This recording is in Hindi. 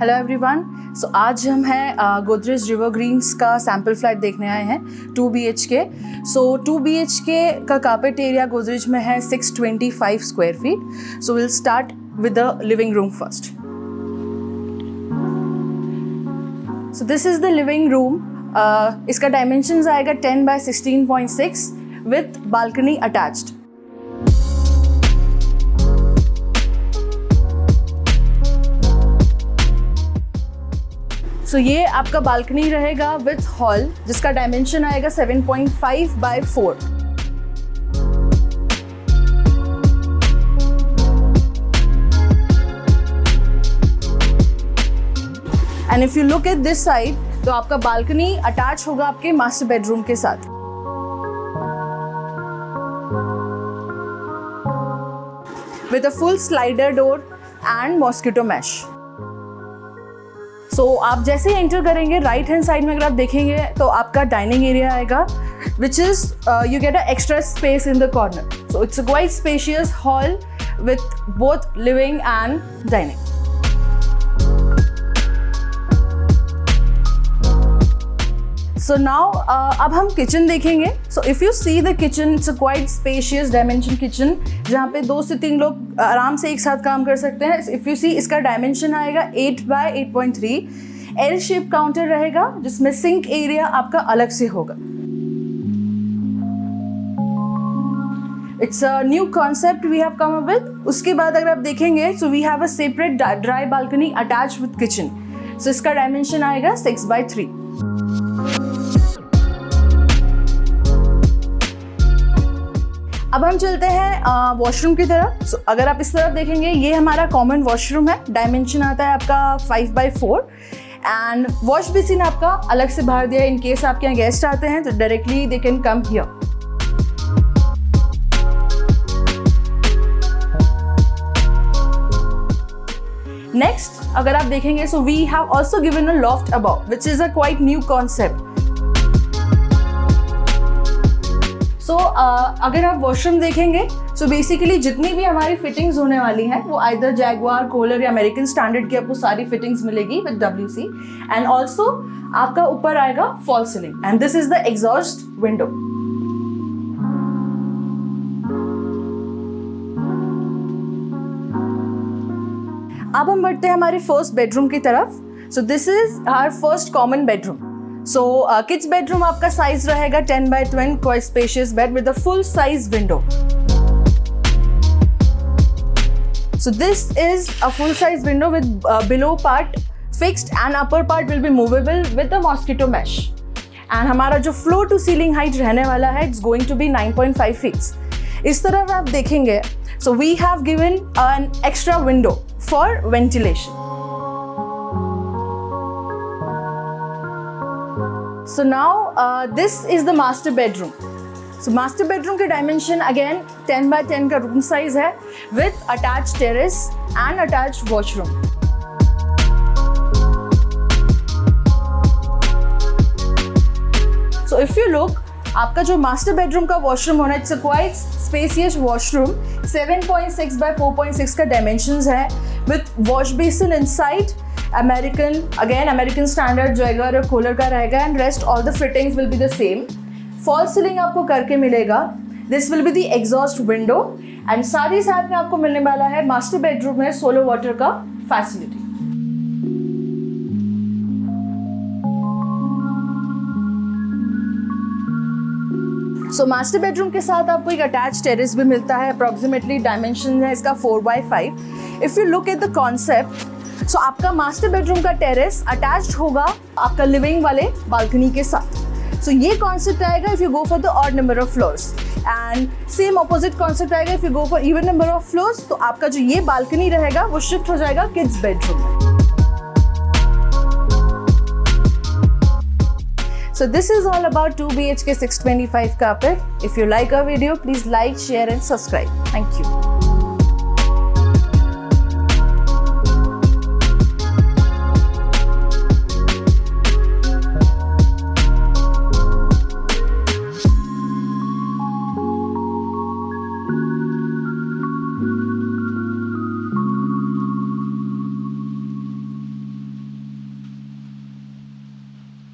Hello everyone. सो आज हम हैं गोदरेज रिवर ग्रीन्स का सैम्पल फ्लैट देखने आए हैं 2 BHK। सो 2 BHK का कार्पेट एरिया गोदरेज में है 625 square feet. So will start with the living room first. So this is the living room. इसका डायमेंशंस आएगा 10 by 16.6 विथ बालकनी अटैच्ड। सो ये आपका बालकनी रहेगा विथ हॉल जिसका डायमेंशन आएगा 7.5 by 4। And if you look at this side तो आपका बालकनी अटैच होगा आपके मास्टर बेडरूम के साथ। With a full slider door and mosquito mesh. So आप जैसे ही एंटर करेंगे राइट हैंड साइड में अगर आप देखेंगे तो आपका डाइनिंग एरिया आएगा which is you get a extra space in the corner. So it's a quite spacious hall with both living and dining. So now अब हम किचन देखेंगे। So if you see the kitchen, it's a quite spacious dimension kitchen जहाँ पे 2 से 3 लोग आराम से एक साथ काम कर सकते हैं। इफ़ यू सी इसका डायमेंशन आएगा 8 by 8.3। एल शेप काउंटर रहेगा जिसमें सिंक एरिया आपका अलग से होगा। It's a new concept we have come up with. उसके बाद अगर आप देखेंगे so we have a separate dry balcony attach with kitchen. So इसका डायमेंशन आएगा 6 by 3। अब हम चलते हैं वॉशरूम की तरफ। सो अगर आप इस तरफ देखेंगे ये हमारा कॉमन वॉशरूम है। डायमेंशन आता है आपका 5 by 4 एंड वॉश बेसिन आपका अलग से बाहर दिया है। इन केस आपके यहाँ गेस्ट आते हैं तो directly they can come here. Next अगर आप देखेंगे so we have also given a loft above which is a quite new concept. So अगर आप वॉशरूम देखेंगे सो बेसिकली जितनी भी हमारी फिटिंग्स होने वाली हैं वो आइदर जैगुआर, कोलर या अमेरिकन स्टैंडर्ड की आपको सारी फिटिंग्स मिलेगी विद WC। एंड ऑल्सो आपका ऊपर आएगा fall ceiling and this is the exhaust window. अब हम बढ़ते हैं हमारे फर्स्ट बेडरूम की तरफ। So this is our first common bedroom. So kids bedroom आपका साइज रहेगा 10 by 10, quite spacious bed with a full size window. So this is a full size window with below part fixed and upper part will be movable with a mosquito mesh. And हमारा जो फ्लोर टू सीलिंग हाइट रहने वाला है it's going to be 9.5 feet। इस तरफ आप देखेंगे so we have given an extra window for ventilation. So now this is the master bedroom. So master bedroom के dimension again 10 by 10 का room size है with attached terrace and attached washroom. So if you look, आपका जो master bedroom का washroom होना it's a quite spacious washroom 7.6 by 4.6 का dimensions है with wash basin inside. American standard Jaguar और कोलर का रहेगा and rest all the fittings will be the same. Fall ceiling आपको करके मिलेगा। This will be the exhaust window and साथ ही साथ में आपको मिलने वाला है मास्टर बेडरूम में सोलो वाटर का फैसिलिटी। सो मास्टर बेडरूम के साथ आपको एक अटैच टेरेस भी मिलता है। अप्रॉक्सीमेटली डायमेंशन है इसका 4 by 5। If you look at the concept so आपका मास्टर बेडरूम का टेरेस अटैच्ड होगा आपका लिविंग वाले बालकनी के साथ। सो ये कॉन्सेप्ट आएगा if you go for the odd number of floors and same opposite concept आएगा if you go for even number of floors. तो आपका जो ये बालकनी रहेगा वो शिफ्ट हो जाएगा किड्स बेडरूम में। So this is all about 2 BHK 625 carpet. If you like our video, please like, share and subscribe. Thank you.